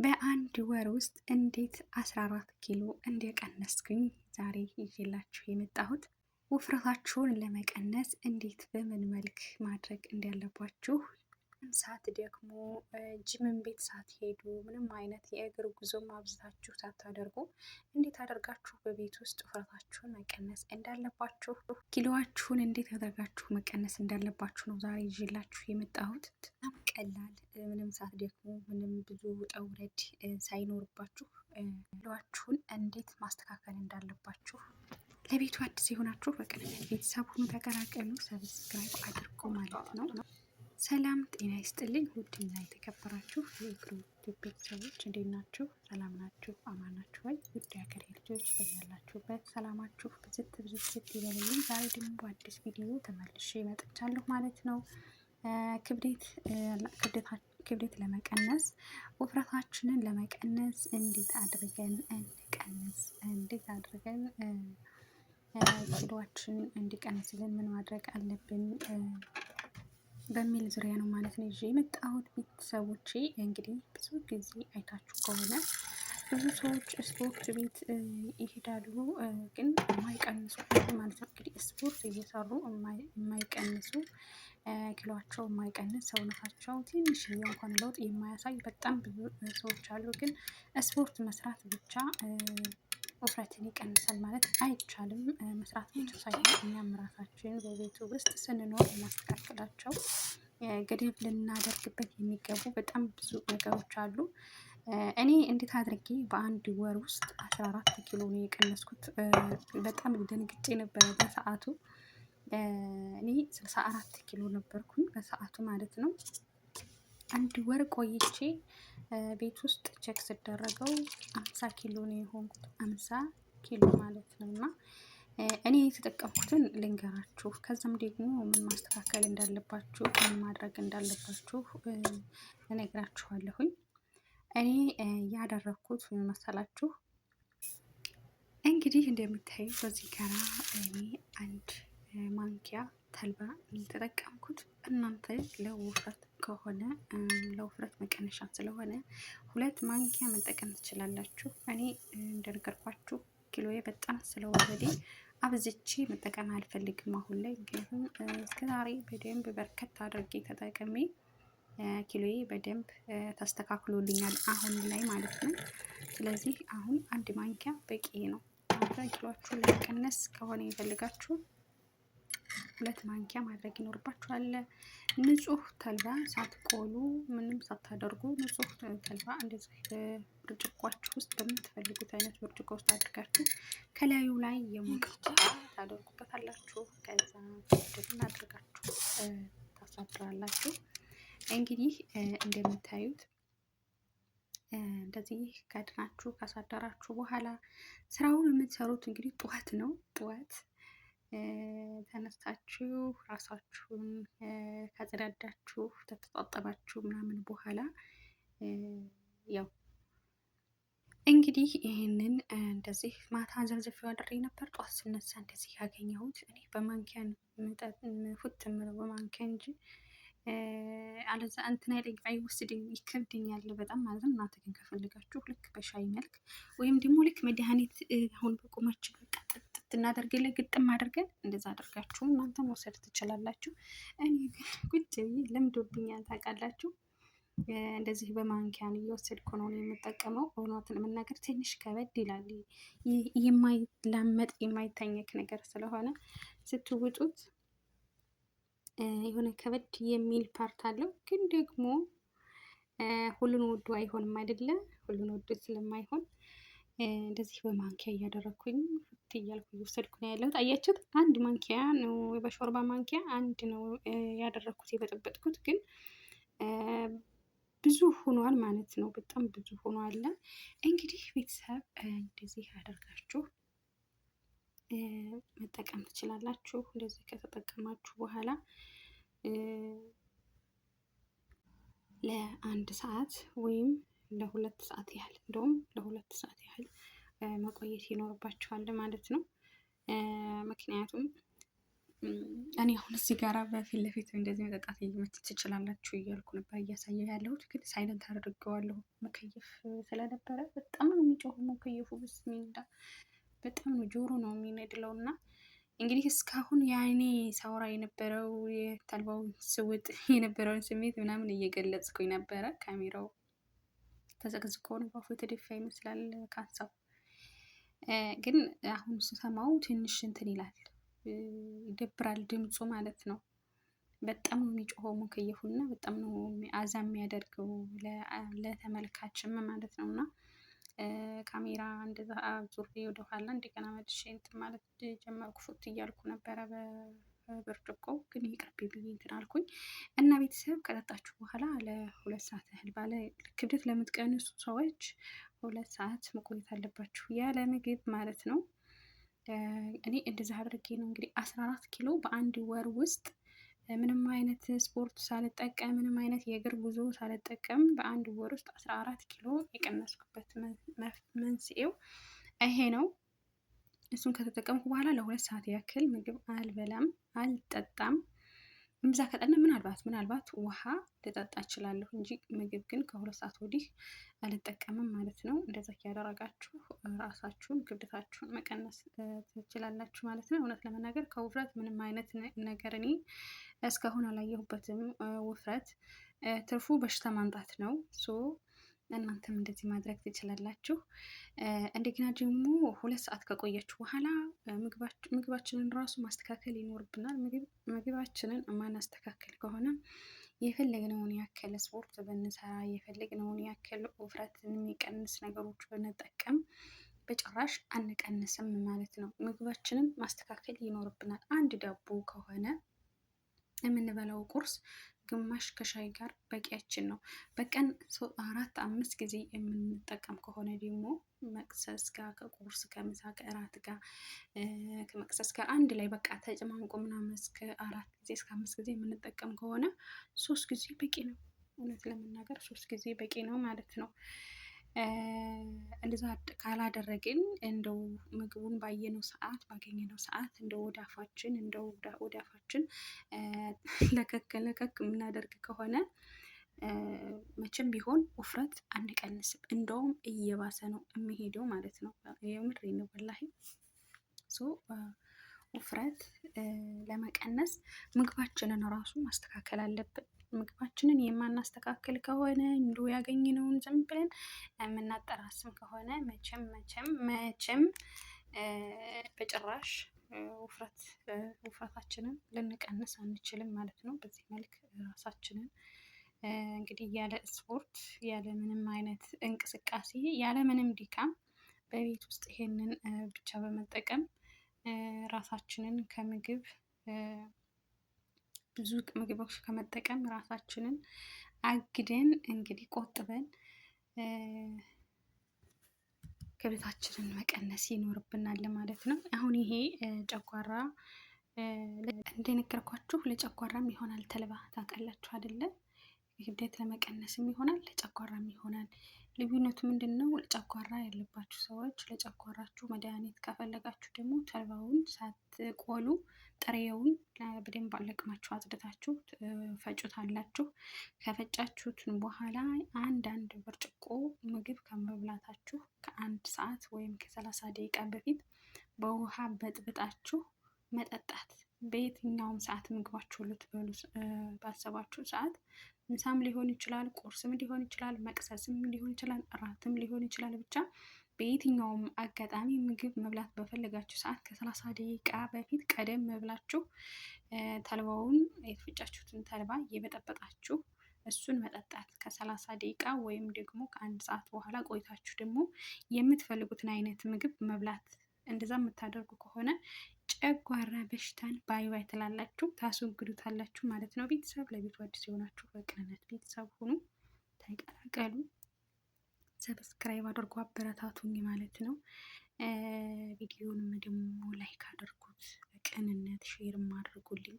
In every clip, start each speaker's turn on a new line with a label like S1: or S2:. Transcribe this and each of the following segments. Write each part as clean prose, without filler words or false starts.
S1: በአንድ ወር ውስጥ እንዴት 14 ኪሎ እንደቀነስኩኝ ዛሬ ይዤላችሁ የመጣሁት ውፍረታችሁን ለመቀነስ እንዴት በምን መልክ ማድረግ እንዳለባችሁ ሳትደክሙ ጅምን ቤት ሳትሄዱ ምንም አይነት የእግር ጉዞ አብዝታችሁ ሳታደርጉ እንዴት አደርጋችሁ በቤት ውስጥ ውፍረታችሁን መቀነስ እንዳለባችሁ ኪሎዋችሁን እንዴት አደርጋችሁ መቀነስ እንዳለባችሁ ነው ዛሬ ይዤላችሁ የመጣሁት። በጣም ቀላል ምንም ሳትደክሙ ምንም ብዙ ውጣ ውረድ ሳይኖርባችሁ ኪሎዋችሁን እንዴት ማስተካከል እንዳለባችሁ። ለቤቱ አዲስ የሆናችሁ በቅድሚያ ቤተሰብ ሁኑ፣ ተቀላቀሉ፣ ሰብስክራይብ አድርጎ ማለት ነው። ሰላም ጤና ይስጥልኝ ውድና የተከበራችሁ የእግሩ ቤተሰቦች እንዴት ናችሁ? ሰላም ናችሁ? አማን ናችሁ ወይ? ውድ ሀገሬ ልጆች በያላችሁበት ሰላማችሁ ብዝት ብዝት ይበልልኝ። ዛሬ ደግሞ በአዲስ ቪዲዮ ተመልሼ መጥቻለሁ ማለት ነው። ክብደት ለመቀነስ ውፍረታችንን ለመቀነስ እንዴት አድርገን እንቀንስ፣ እንዴት አድርገን ኪሎዋችን እንዲቀንስልን ምን ማድረግ አለብን በሚል ዙሪያ ነው ማለት ነው ይዤ የመጣሁት። ቤተሰቦቼ እንግዲህ ብዙ ጊዜ አይታችሁ ከሆነ ብዙ ሰዎች ስፖርት ቤት ይሄዳሉ፣ ግን የማይቀንሱ ማለት ነው። እንግዲህ ስፖርት እየሰሩ የማይቀንሱ ኪሎዋቸው የማይቀንስ ሰውነታቸው ትንሽ እንኳን ለውጥ የማያሳይ በጣም ብዙ ሰዎች አሉ። ግን ስፖርት መስራት ብቻ ውፍረትን ይቀንሳል ማለት አይቻልም። መስራት ብቻ ሳይሆን እኛም ራሳችን በቤቱ ውስጥ ስንኖር እናስተካክላቸው ገደብ ልናደርግበት የሚገቡ በጣም ብዙ ነገሮች አሉ። እኔ እንዴት አድርጌ በአንድ ወር ውስጥ 14 ኪሎ ነው የቀነስኩት። በጣም ደንግጬ ነበረ በሰዓቱ። እኔ 64 ኪሎ ነበርኩኝ በሰዓቱ ማለት ነው። አንድ ወር ቆይቼ ቤት ውስጥ ቼክ ስደረገው 50 ኪሎ ነው የሆንኩት። 50 ኪሎ ማለት ነው። እና እኔ የተጠቀምኩትን ልንገራችሁ፣ ከዛም ደግሞ ምን ማስተካከል እንዳለባችሁ ምን ማድረግ እንዳለባችሁ እነግራችኋለሁኝ። እኔ ያደረኩት ምን መሰላችሁ? እንግዲህ እንደምታዩት በዚህ ጋራ እኔ አንድ ማንኪያ ተልባ የተጠቀምኩት። እናንተ ለውፍረት ከሆነ ለውፍረት መቀነሻ ስለሆነ 2 ማንኪያ መጠቀም ትችላላችሁ። እኔ እንደነገርኳችሁ ኪሎዬ በጣም ስለወረደ አብዝቼ መጠቀም አልፈልግም አሁን ላይ። ምክንያቱም እስከዛሬ በደንብ በርከት አድርጌ ተጠቅሜ ኪሎዬ በደንብ ተስተካክሎልኛል አሁን ላይ ማለት ነው። ስለዚህ አሁን 1 ማንኪያ በቂ ነው። ኪሎአችሁን ለመቀነስ ከሆነ የፈልጋችሁ 2 ማንኪያ ማድረግ ይኖርባችኋል። ንጹህ ተልባ ሳትቆሉ ምንም ሳታደርጉ ንጹህ ተልባ እንደዚህ ብርጭቋችሁ ውስጥ በምትፈልጉት አይነት ብርጭቆ ውስጥ አድርጋችሁ ከላዩ ላይ የሞቀ ውሃ ታደርጉበታላችሁ። ከዛ ድብን አድርጋችሁ ታሳድራላችሁ። እንግዲህ እንደምታዩት እንደዚህ ከድናችሁ ካሳደራችሁ በኋላ ስራውን የምትሰሩት እንግዲህ ጠዋት ነው። ጠዋት ተነስታችሁ ራሳችሁን ካጸዳዳችሁ ተተጣጠባችሁ ምናምን በኋላ ያው እንግዲህ ይህንን እንደዚህ ማታ ዘርዝፌው አድሬ ነበር። ጠዋት ስነሳ እንደዚህ ያገኘሁት እኔ በማንኪያ ፉት የምለው በማንኪያ እንጂ አለዛ እንትን አይለኝ አይወስድኝ ይከብደኛል በጣም ማለት ነው። እናንተ ግን ከፈልጋችሁ ልክ በሻይ መልክ ወይም ደግሞ ልክ መድኃኒት አሁን በቁማችን እናደርገለን ግጥም አድርገን እንደዛ አድርጋችሁ እናንተ መውሰድ ትችላላችሁ። እኔ ግን ቁጭ ብዬ ለምዶብኛል ታውቃላችሁ። እንደዚህ በማንኪያ እየወሰድኩ ነው የምጠቀመው። እውነቱን ለመናገር ትንሽ ከበድ ይላል። የማይላመጥ የማይታኘክ ነገር ስለሆነ ስትውጡት የሆነ ከበድ የሚል ፓርት አለው። ግን ደግሞ ሁሉን ወዶ አይሆንም አይደለም። ሁሉን ወዶ ስለማይሆን እንደዚህ በማንኪያ እያደረኩኝ ፍት እያልኩ እየወሰድኩ ነው ያለሁት። አያችሁት? 1 ማንኪያ ነው በሾርባ ማንኪያ 1 ነው ያደረኩት የበጠበጥኩት። ግን ብዙ ሆኗል ማለት ነው። በጣም ብዙ ሆኗል። እንግዲህ ቤተሰብ እንደዚህ አደርጋችሁ መጠቀም ትችላላችሁ። እንደዚህ ከተጠቀማችሁ በኋላ ለ1 ሰዓት ወይም ለ2 ሰዓት ያህል እንደውም ለ2 ሰዓት ያህል መቆየት ይኖርባችኋል ማለት ነው። ምክንያቱም እኔ አሁን እዚህ ጋር በፊት ለፊት እንደዚህ መጠጣት ትችላላችሁ እያልኩ ነበር እያሳየው ያለሁት፣ ግን ሳይለንት አድርገዋለሁ። መከየፍ ስለነበረ በጣም ነው የሚጮኸው መከየፉ። ብስሚላ በጣም ነው ጆሮ ነው የሚነድለው። እና እንግዲህ እስካሁን ያኔ ሳውራ የነበረው የተልባው ስውጥ የነበረውን ስሜት ምናምን እየገለጽኩኝ ነበረ። ካሜራው ተዘቅዝቆ ነው ባፉ የተደፋ ይመስላል ካንሳው። ግን አሁን ስሰማው ትንሽ እንትን ይላል፣ ይደብራል ድምፁ ማለት ነው። በጣም ነው የሚጮኸው ሙከየፉ እና በጣም ነው አዛ የሚያደርገው ለተመልካችም ማለት ነው። እና ካሜራ እንደዛ ዙሬ ወደኋላ እንደገና መልሼ እንትን ማለት ጀመርኩ። ፉት እያልኩ ነበረ በብርጭቆ፣ ግን ይቅርብ ብዬ እንትን አልኩኝ። እና ቤተሰብ ከጠጣችሁ በኋላ ለ2 ሰዓት ያህል ባለ ክብደት ለምትቀንሱ ሰዎች 2 ሰዓት መቆየት አለባችሁ ያለ ምግብ ማለት ነው። እኔ እንደዛ አድርጌ ነው እንግዲህ 14 ኪሎ በአንድ ወር ውስጥ ምንም አይነት ስፖርት ሳልጠቀም ምንም አይነት የእግር ጉዞ ሳልጠቀም በአንድ ወር ውስጥ 14 ኪሎ የቀነስኩበት መንስኤው ይሄ ነው። እሱን ከተጠቀምኩ በኋላ ለ2 ሰዓት ያክል ምግብ አልበላም፣ አልጠጣም። እምዛ ከጠነ ምናልባት ውሃ ልጠጣ እችላለሁ እንጂ ምግብ ግን ከ2 ሰዓት ወዲህ አልጠቀምም ማለት ነው። እንደዛ እያደረጋችሁ ራሳችሁን ክብደታችሁን መቀነስ ትችላላችሁ ማለት ነው። እውነት ለመናገር ከውፍረት ምንም አይነት ነገር እኔ እስካሁን አላየሁበትም። ውፍረት ትርፉ በሽታ ማምጣት ነው። እናንተም እንደዚህ ማድረግ ትችላላችሁ። እንደገና ደግሞ 2 ሰዓት ከቆያችሁ በኋላ ምግባችንን ራሱ ማስተካከል ይኖርብናል። ምግባችንን ማናስተካከል ከሆነ የፈለግነውን ያክል ስፖርት ብንሰራ የፈለግነውን ያክል ውፍረትን የሚቀንስ ነገሮች ብንጠቀም በጭራሽ አንቀንስም ማለት ነው። ምግባችንን ማስተካከል ይኖርብናል። አንድ ዳቦ ከሆነ የምንበላው ቁርስ ግማሽ ከሻይ ጋር በቂያችን ነው። በቀን 4-5 ጊዜ የምንጠቀም ከሆነ ደግሞ መቅሰስ ጋር ከቁርስ ከምሳ ከእራት ጋር ከመቅሰስ ጋር አንድ ላይ በቃ ተጨማምቆ ምናምን እስከ 4 ጊዜ እስከ 5 ጊዜ የምንጠቀም ከሆነ 3 ጊዜ በቂ ነው። እውነት ለመናገር 3 ጊዜ በቂ ነው ማለት ነው። እንደዛ ካላደረግን እንደው ምግቡን ባየነው ሰዓት ባገኘነው ሰዓት እንደው ወደ አፋችን ለከክ የምናደርግ ከሆነ መቼም ቢሆን ውፍረት አንቀንስም። እንደውም እየባሰ ነው የሚሄደው ማለት ነው። የምሬ ነው ወላሂ። ውፍረት ለመቀነስ ምግባችንን ራሱ ማስተካከል አለብን። ምግባችንን የማናስተካክል ከሆነ እንዲሁ ያገኘነውን ዝም ብለን የምናጠራስም ከሆነ መቼም በጭራሽ ውፍረታችንን ልንቀንስ አንችልም ማለት ነው። በዚህ መልክ ራሳችንን እንግዲህ ያለ ስፖርት ያለ ምንም አይነት እንቅስቃሴ ያለ ምንም ድካም በቤት ውስጥ ይሄንን ብቻ በመጠቀም ራሳችንን ከምግብ ብዙ ምግቦች ከመጠቀም ራሳችንን አግደን እንግዲህ ቆጥበን ክብደታችንን መቀነስ ይኖርብናል ማለት ነው። አሁን ይሄ ጨጓራ እንደነገርኳችሁ ለጨጓራም ይሆናል። ተልባ ታውቃላችሁ አይደለ? ክብደት ለመቀነስም ይሆናል፣ ለጨጓራም ይሆናል። ልዩነቱ ምንድን ነው? ጨጓራ ያለባችሁ ሰዎች ለጨጓራችሁ መድኃኒት ከፈለጋችሁ ደግሞ ተልባውን ሳትቆሉ ጥሬውን በደንብ አለቅማችሁ አጽድታችሁ ፈጩታላችሁ። ከፈጫችሁት በኋላ አንድ ብርጭቆ ምግብ ከመብላታችሁ ከ1 ሰዓት ወይም ከ30 ደቂቃ በፊት በውሃ በጥብጣችሁ መጠጣት። በየትኛውም ሰዓት ምግባችሁ ልትበሉ ባሰባችሁ ሰዓት ምሳም ሊሆን ይችላል፣ ቁርስም ሊሆን ይችላል፣ መቅሰስም ሊሆን ይችላል፣ እራትም ሊሆን ይችላል። ብቻ በየትኛውም አጋጣሚ ምግብ መብላት በፈለጋችሁ ሰዓት ከ30 ደቂቃ በፊት ቀደም ብላችሁ ተልባውን የተፈጫችሁትን ተልባ እየበጠበጣችሁ እሱን መጠጣት ከ30 ደቂቃ ወይም ደግሞ ከ1 ሰዓት በኋላ ቆይታችሁ ደግሞ የምትፈልጉትን አይነት ምግብ መብላት። እንደዛ የምታደርጉ ከሆነ ጨጓራ በሽታን ባይ ትላላችሁ፣ ታስወግዱታላችሁ ማለት ነው። ቤተሰብ ለቤቱ አዲስ የሆናችሁ በቅንነት ቤተሰብ ሁኑ፣ ተቀላቀሉ፣ ሰብስክራይብ አድርጎ አበረታቱኝ ማለት ነው። ቪዲዮንም ደግሞ ላይክ አድርጉት፣ በቅንነት ሼርም አድርጉልኝ።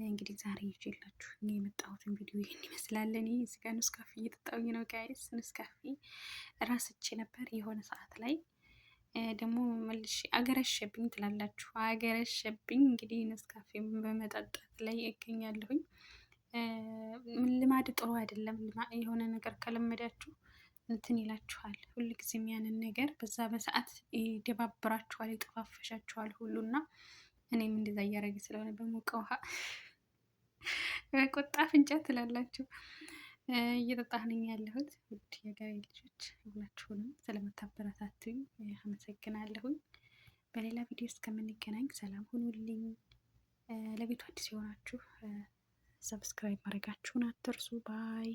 S1: እንግዲህ ዛሬ ይዤላችሁ የመጣሁትን ቪዲዮ ይህን ይመስላል። እኔ እዚህ ጋር ኔስካፌ እየጠጣሁኝ ነው ጋይስ። ኔስካፌ ረስቼ ነበር የሆነ ሰዓት ላይ ደግሞ መልሼ አገረሸብኝ ትላላችሁ። አገረሸብኝ እንግዲህ ነስካፌም በመጠጣት ላይ እገኛለሁኝ። ልማድ ጥሩ አይደለም። የሆነ ነገር ከለመዳችሁ እንትን ይላችኋል። ሁልጊዜም ያንን ነገር በዛ በሰዓት ይደባብራችኋል፣ ይጠፋፈሻችኋል ሁሉና እኔም እንደዛ እያደረገ ስለሆነ በሞቀ ውሃ በቁጣ ፍንጫ ትላላችሁ እየጠጣሁ ነኝ ያለሁት። ውድ የሀገሬ ልጆች ሁላችሁንም ስለምታበረታቱኝ አመሰግናለሁኝ። በሌላ ቪዲዮ እስከምንገናኝ ሰላም ሁኑልኝ። ለቤቱ አዲስ የሆናችሁ ሰብስክራይብ ማድረጋችሁን አትርሱ። ባይ